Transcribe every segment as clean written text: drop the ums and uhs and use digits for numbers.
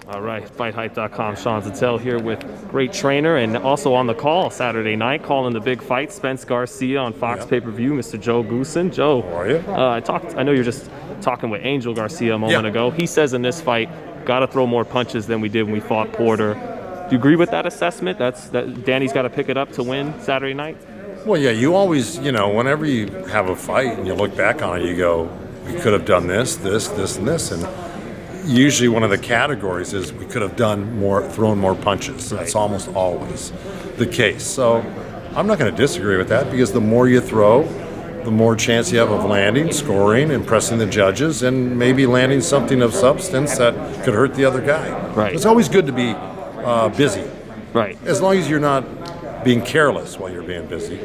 All right, FightHype.com. Sean Zattel here with great trainer and also on the call Saturday night, calling the big fight, Spence Garcia on Fox Pay-Per-View, Mr. Joe Goossen. Joe, how are you? I know you're just talking with Angel Garcia a moment ago. He says in this fight, got to throw more punches than we did when we fought Porter. Do you agree with that assessment? That Danny's got to pick it up to win Saturday night? Well, yeah, you always, whenever you have a fight and you look back on it, you go, we could have done this, and this, and usually one of the categories is we could have thrown more punches. That's almost always the case. So I'm not going to disagree with that because the more you throw, the more chance you have of landing, scoring, impressing the judges, and maybe landing something of substance that could hurt the other guy. Right. It's always good to be busy. Right. As long as you're not being careless while you're being busy.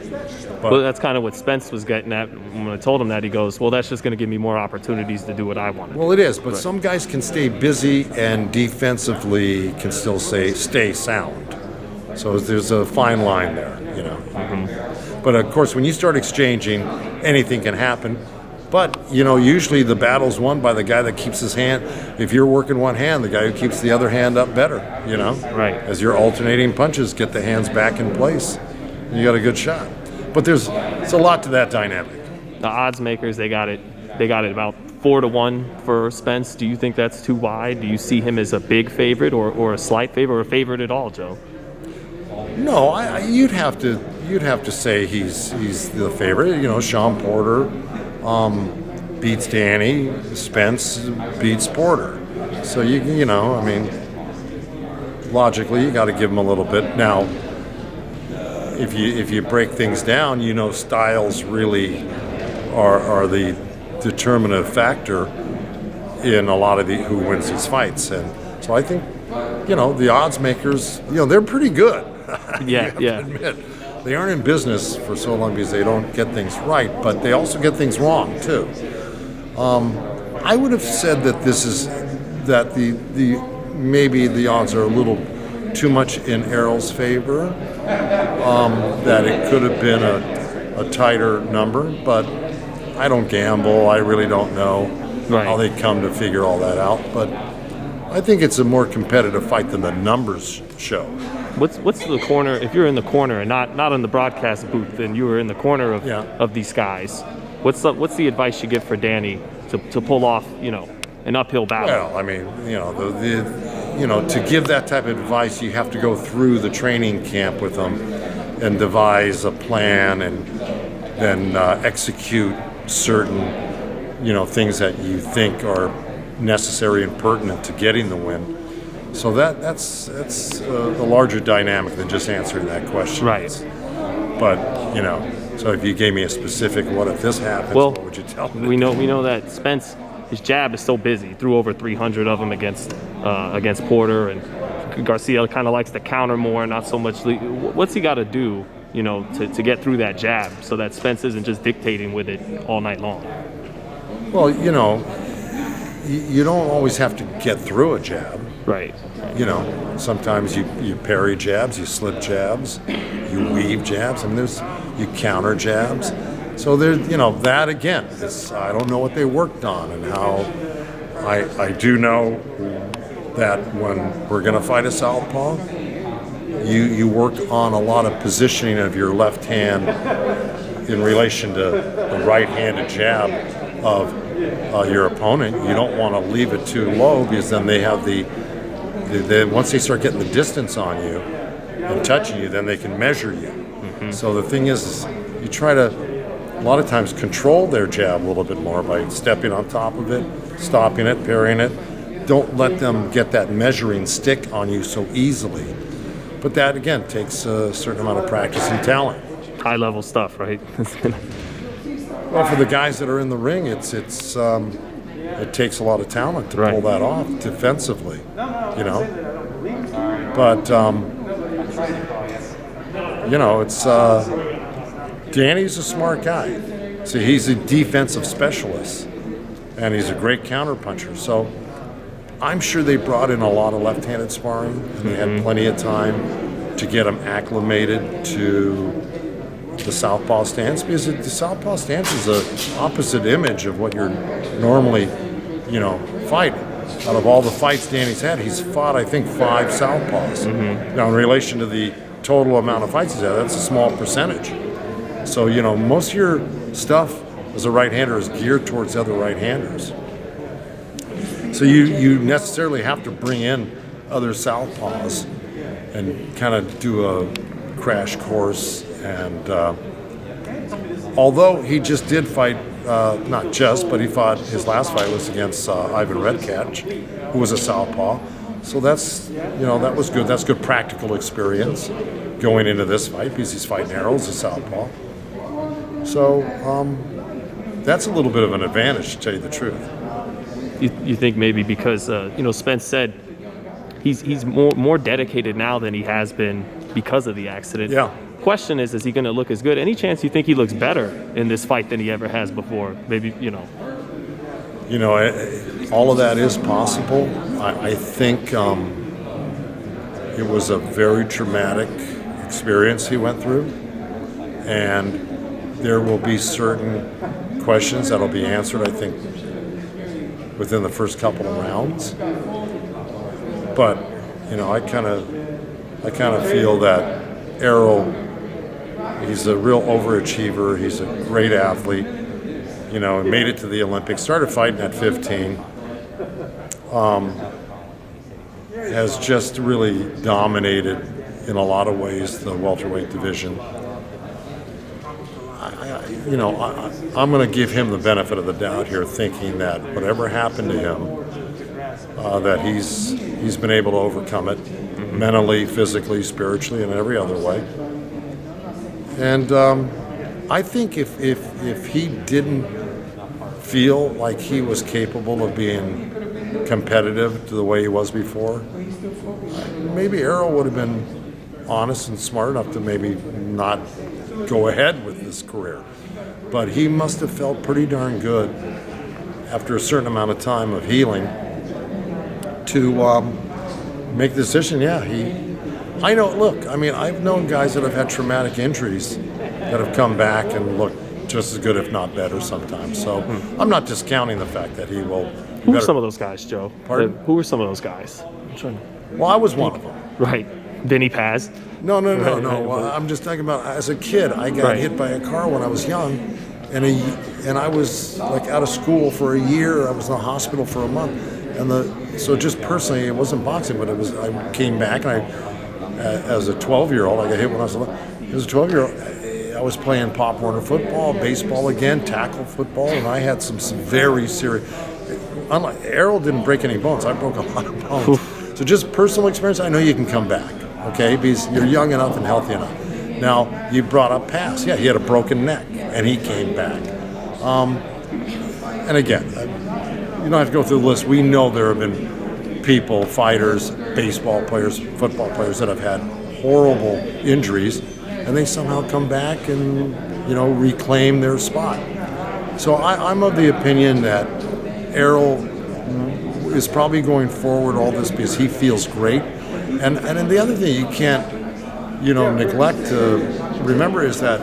But well, that's kind of what Spence was getting at when I told him that. He goes, well, that's just going to give me more opportunities to do what I want. Well, it is, but some guys can stay busy and defensively can still stay sound. So there's a fine line there, But of course, when you start exchanging, anything can happen. But, usually the battle's won by the guy that keeps his hand. If you're working one hand, the guy who keeps the other hand up better, Right. As you're alternating punches, get the hands back in place. You got a good shot. But it's a lot to that dynamic. The odds makers, they got it about 4-1 for Spence. Do you think that's too wide? Do you see him as a big favorite or a slight favorite or a favorite at all, Joe? No, you'd have to say he's the favorite. Sean Porter beats Danny, Spence beats Porter. So logically you got to give him a little bit. Now, if you break things down, styles really are the determinative factor in a lot of who wins these fights. And so I think the odds makers, they're pretty good. Yeah. To admit. They aren't in business for so long because they don't get things right, but they also get things wrong too. I would have said that maybe the odds are a little too much in Errol's favor. That it could have been a tighter number, but I don't gamble. I really don't know how they come to figure all that out. But I think it's a more competitive fight than the numbers show. What's the corner? If you're in the corner and not in the broadcast booth, and you were in the corner of these guys, what's the advice you give for Danny to pull off an uphill battle? Well, to give that type of advice, you have to go through the training camp with them and devise a plan and then execute certain things that you think are necessary and pertinent to getting the win. So that's a larger dynamic than just answering that question. Right. But so if you gave me a specific, what if this happens? Well, what would you tell me? We know that Spence, his jab is so busy. Threw over 300 of them against Porter, and Garcia kind of likes to counter more, not so much. What's he got to do, to get through that jab so that Spence isn't just dictating with it all night long? Well, you don't always have to get through a jab. Right. Sometimes you parry jabs, you slip jabs, you weave jabs, and you counter jabs. So that again, I don't know what they worked on and how. I do know that when we're going to fight a southpaw, you work on a lot of positioning of your left hand in relation to the right-handed jab of your opponent. You don't want to leave it too low because then they have once they start getting the distance on you and touching you, then they can measure you. Mm-hmm. So the thing is you try to, a lot of times, control their jab a little bit more by stepping on top of it, stopping it, parrying it. Don't let them get that measuring stick on you so easily. But that, again, takes a certain amount of practice and talent. High-level stuff, right? Well, for the guys that are in the ring, it takes a lot of talent to pull that off defensively, But it's Danny's a smart guy. See, he's a defensive specialist, and he's a great counterpuncher. So I'm sure they brought in a lot of left-handed sparring, and they had plenty of time to get him acclimated to the southpaw stance, because the southpaw stance is an opposite image of what you're normally, fighting. out of all the fights Danny's had, he's fought, I think, 5 southpaws. Now, in relation to the total amount of fights he's had, that's a small percentage. So, most of your stuff as a right-hander is geared towards other right-handers. So you necessarily have to bring in other southpaws and kind of do a crash course. And although he just did fight, not just, but he fought, his last fight was against Ivan Redkach, who was a southpaw. So that's, that was good. That's good practical experience going into this fight because he's fighting Errol as a southpaw. So that's a little bit of an advantage, to tell you the truth. You think maybe because Spence said he's more dedicated now than he has been because of the accident. Yeah. Question is he going to look as good? Any chance you think he looks better in this fight than he ever has before? Maybe all of that is possible. I think it was a very traumatic experience he went through, and there will be certain questions that'll be answered, I think, within the first couple of rounds. But I kind of feel that Errol, he's a real overachiever. He's a great athlete. Made it to the Olympics. Started fighting at 15. Has just really dominated in a lot of ways the welterweight division. I'm going to give him the benefit of the doubt here, thinking that whatever happened to him, that he's been able to overcome it mentally, physically, spiritually, and every other way. And I think if he didn't feel like he was capable of being competitive to the way he was before, maybe Errol would have been honest and smart enough to maybe not go ahead with this career. But he must have felt pretty darn good after a certain amount of time of healing to make the decision. I know, look, I've known guys that have had traumatic injuries that have come back and look just as good, if not better, sometimes. So I'm not discounting the fact that he will. Who were some of those guys, Joe? Pardon? Who were some of those guys? Well, I was one of them. Right. Vinny Paz. No. Well, I'm just talking about as a kid. I got hit by a car when I was young, and I was out of school for a year. I was in the hospital for a month, so just personally, it wasn't boxing, but it was. I came back, and as a 12-year-old, I got hit when I was 11. As a 12-year-old, I was playing Pop Warner football, baseball again, tackle football, and I had some very serious. Unlike Errol, didn't break any bones. I broke a lot of bones. So just personal experience, I know you can come back. Okay, because you're young enough and healthy enough. Now, you brought up Pass. Yeah, he had a broken neck, and he came back. And again, you don't have to go through the list. We know there have been people, fighters, baseball players, football players that have had horrible injuries, and they somehow come back and, reclaim their spot. So I'm of the opinion that Errol is probably going forward all this because he feels great. And then the other thing you can't, neglect to remember is that,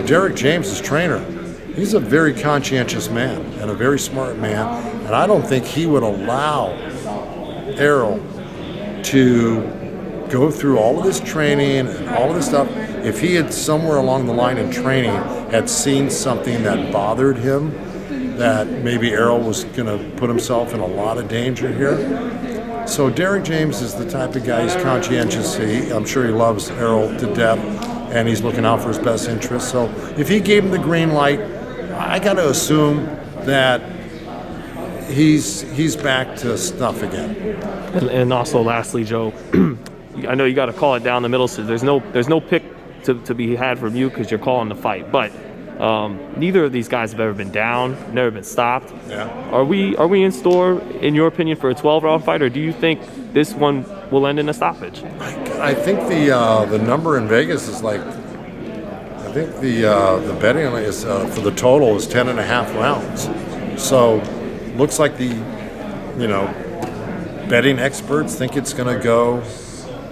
Derek James, his trainer, he's a very conscientious man and a very smart man. And I don't think he would allow Errol to go through all of this training and all of this stuff if he had somewhere along the line in training had seen something that bothered him, that maybe Errol was going to put himself in a lot of danger here. So Derek James is the type of guy, he's conscientious. I'm sure he loves Errol to death, and he's looking out for his best interests. So if he gave him the green light, I got to assume that he's back to snuff again. And also, lastly, Joe, I know you got to call it down the middle. So there's no pick to be had from you because you're calling the fight, but. Neither of these guys have ever been down, never been stopped. Yeah. Are we in store, in your opinion, for a 12-round fight, or do you think this one will end in a stoppage? I think the number in Vegas is the betting is for the total is 10.5 rounds. So looks like the betting experts think it's going to go.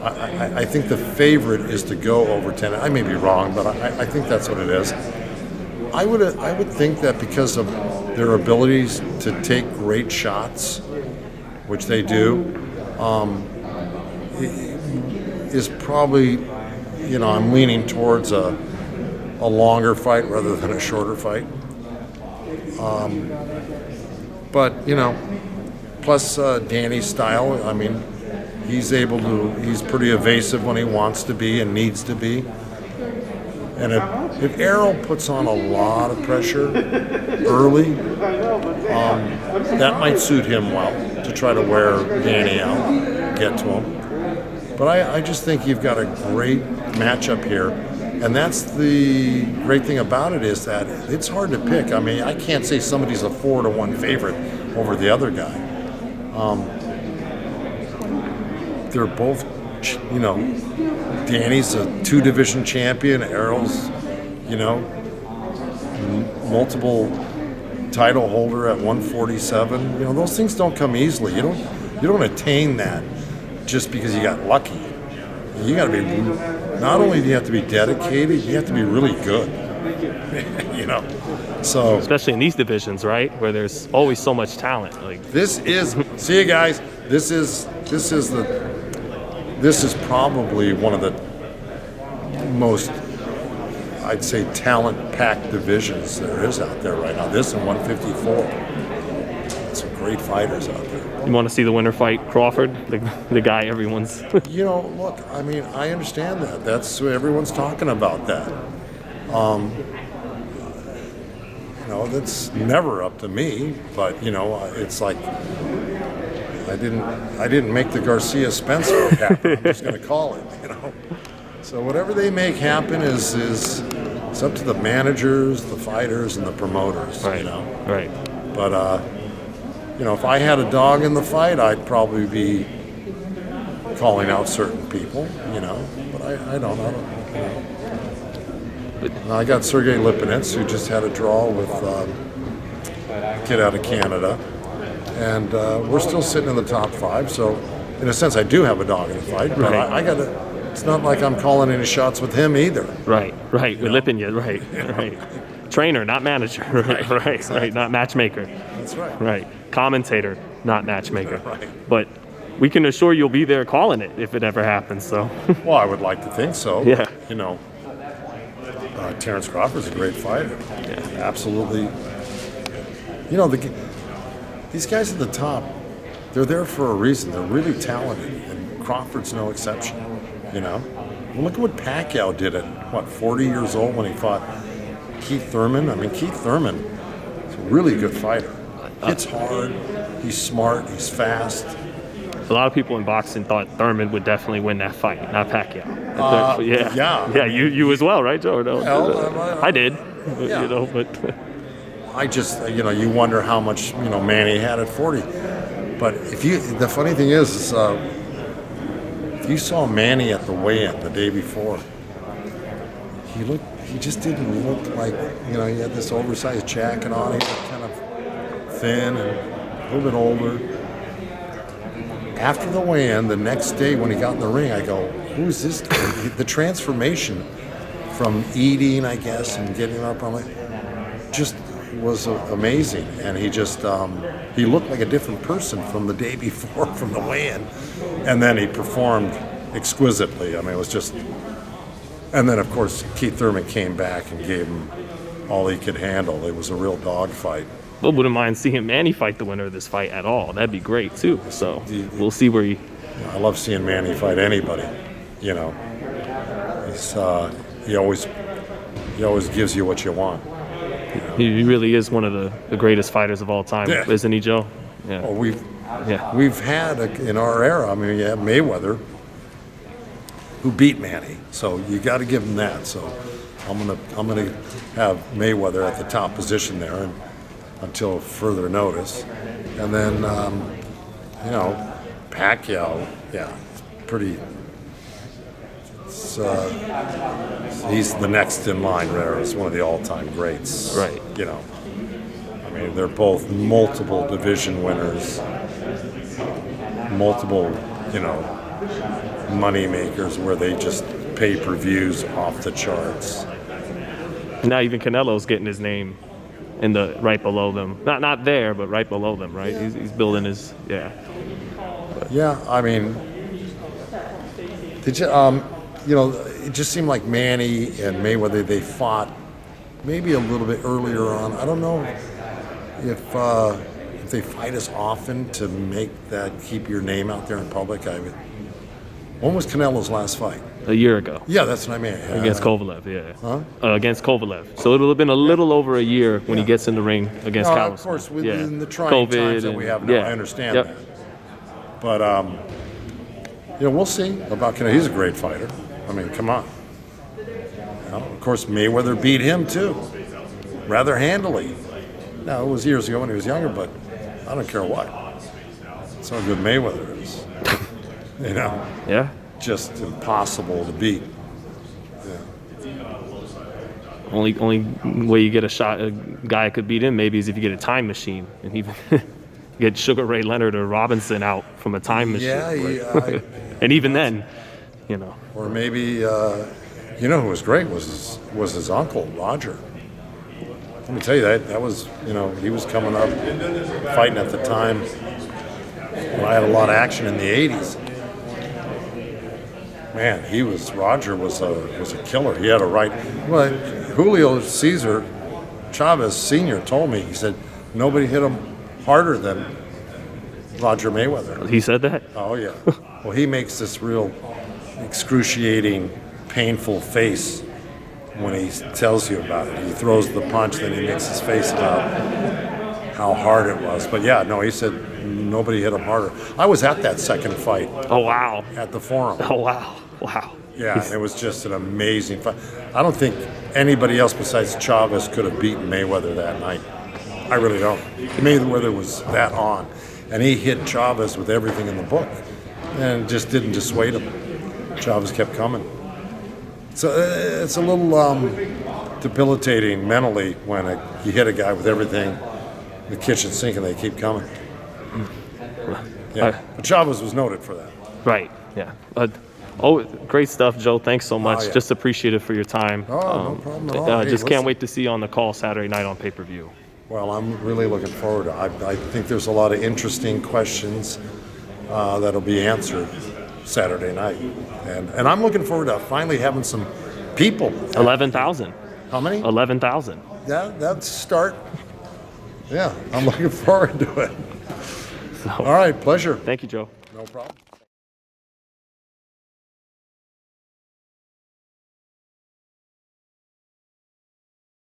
I think the favorite is to go over 10. I may be wrong, but I think that's what it is. I would think that because of their abilities to take great shots which they do, is probably, I'm leaning towards a longer fight rather than a shorter fight. But, plus Danny's style, I mean, he's pretty evasive when he wants to be and needs to be. And if Errol puts on a lot of pressure early, that might suit him well to try to wear Danny out, get to him. But I just think you've got a great matchup here. And that's the great thing about it, is that it's hard to pick. I mean, I can't say somebody's a 4-1 favorite over the other guy. They're both, Danny's a 2-division champion. Errol's, multiple title holder at 147. Those things don't come easily. You don't attain that just because you got lucky. You got to be. Not only do you have to be dedicated, you have to be really good. So especially in these divisions, right, where there's always so much talent. See you guys. This is probably one of the most, I'd say, talent-packed divisions there is out there right now. This and 154. Some great fighters out there. You want to see the winner fight Crawford, the guy everyone's. Look, I mean, I understand that. That's what everyone's talking about. That. That's never up to me. But it's like I didn't make the Garcia Spence fight happen. I'm just going to call it. So whatever they make happen is it's up to the managers, the fighters, and the promoters. Right. Right. But if I had a dog in the fight, I'd probably be calling out certain people. But I don't. I got Sergey Lipinets, who just had a draw with a kid out of Canada, and we're still sitting in the top 5. So, in a sense, I do have a dog in the fight, but right. I got to. It's not like I'm calling any shots with him either. Right. With Lipinets, right. Trainer, not manager. Right. Exactly. Not matchmaker. That's right. Right. Commentator, not matchmaker. Right. But we can assure you'll be there calling it if it ever happens. So. Well, I would like to think so. Yeah. Terrence Crawford's a great fighter. Yeah. Absolutely. These guys at the top, they're there for a reason. They're really talented, and Crawford's no exception. Well, look at what Pacquiao did at 40 years old when he fought Keith Thurman. I mean, Keith Thurman is a really good fighter. Hits hard. He's smart. He's fast. A lot of people in boxing thought Thurman would definitely win that fight, not Pacquiao. Yeah. You as well, right, Joe? No, I did. Yeah. But I just, you wonder how much Manny had at 40. But the funny thing is if you saw Manny at the weigh-in the day before, he just didn't look like, he had this oversized jacket on. He was kind of thin and a little bit older. After the weigh-in, the next day when he got in the ring, I go, who's this guy? The transformation from eating, I guess, and getting up on it just was amazing. And he just, he looked like a different person from the day before, from the weigh-in. And then he performed exquisitely. I mean, it was just, and then of course Keith Thurman came back and gave him all he could handle. It was a real dogfight. I wouldn't mind seeing Manny fight the winner of this fight at all. That'd be great too. So we'll see where he. I love seeing Manny fight anybody. He's he always gives you what you want. He really is one of the greatest fighters of all time, isn't he, Joe? Yeah. Well, we've had in our era. I mean, you have Mayweather, who beat Manny, so you got to give him that. So I'm gonna have Mayweather at the top position there, and until further notice, and then Pacquiao, pretty. He's the next in line there as one of the all-time greats. Right. I mean, they're both multiple division winners, multiple, money makers where they just pay-per-views off the charts. Now even Canelo's getting his name in the right below them. Not there, but right below them, right? Yeah. He's building his Yeah, I mean, did you, it just seemed like Manny and Mayweather, they fought maybe a little bit earlier on. I don't know if they fight as often to make that, keep your name out there in public. When was Canelo's last fight? A year ago. Yeah, that's what I mean. Against Kovalev, yeah. Huh? Against Kovalev. So it'll have been a little over a year when he gets in the ring against Callum. Of course, within yeah. the trying COVID times that we have now, I understand that. But, we'll see about Canelo. He's a great fighter. I mean, come on. Of course, Mayweather beat him, too, rather handily. Now, it was years ago when he was younger, but I don't care what. That's how good Mayweather is. Yeah. Just impossible to beat. Only way you get a shot, a guy could beat him maybe is if you get a time machine and even get Sugar Ray Leonard or Robinson out from a time machine. Yeah, and even then, Or maybe, who was great was his uncle, Roger. Let me tell you, that was, he was coming up, fighting at the time when I had a lot of action in the 80s. Man, Roger was a killer. He had a right. Well, Julio Cesar Chavez Sr. told me, he said, nobody hit him harder than Roger Mayweather. He said that? Oh, yeah. Well, he makes this real excruciating, painful face when he tells you about it. He throws the punch, then he makes his face about how hard it was. But yeah, no, he said nobody hit him harder. I was at that second fight. Oh, wow. At the Forum. Oh, wow. Wow. Yeah, and it was just an amazing fight. I don't think anybody else besides Chavez could have beaten Mayweather that night. I really don't. Mayweather was that on. And he hit Chavez with everything in the book. And it just didn't dissuade him. Chavez kept coming. So it's a little debilitating mentally when you hit a guy with everything in the kitchen sink and they keep coming. Yeah, but Chavez was noted for that. Right, yeah. Great stuff, Joe. Thanks so much. Oh, yeah. Just appreciate it for your time. No problem at all. Hey, just can't wait to see you on the call Saturday night on pay-per-view. Well, I'm really looking forward to it. I think there's a lot of interesting questions that'll be answered Saturday night. And I'm looking forward to finally having some people. 11,000. How many? 11,000. Yeah, that's a start. Yeah, I'm looking forward to it. So, all right, pleasure. Thank you, Joe. No problem.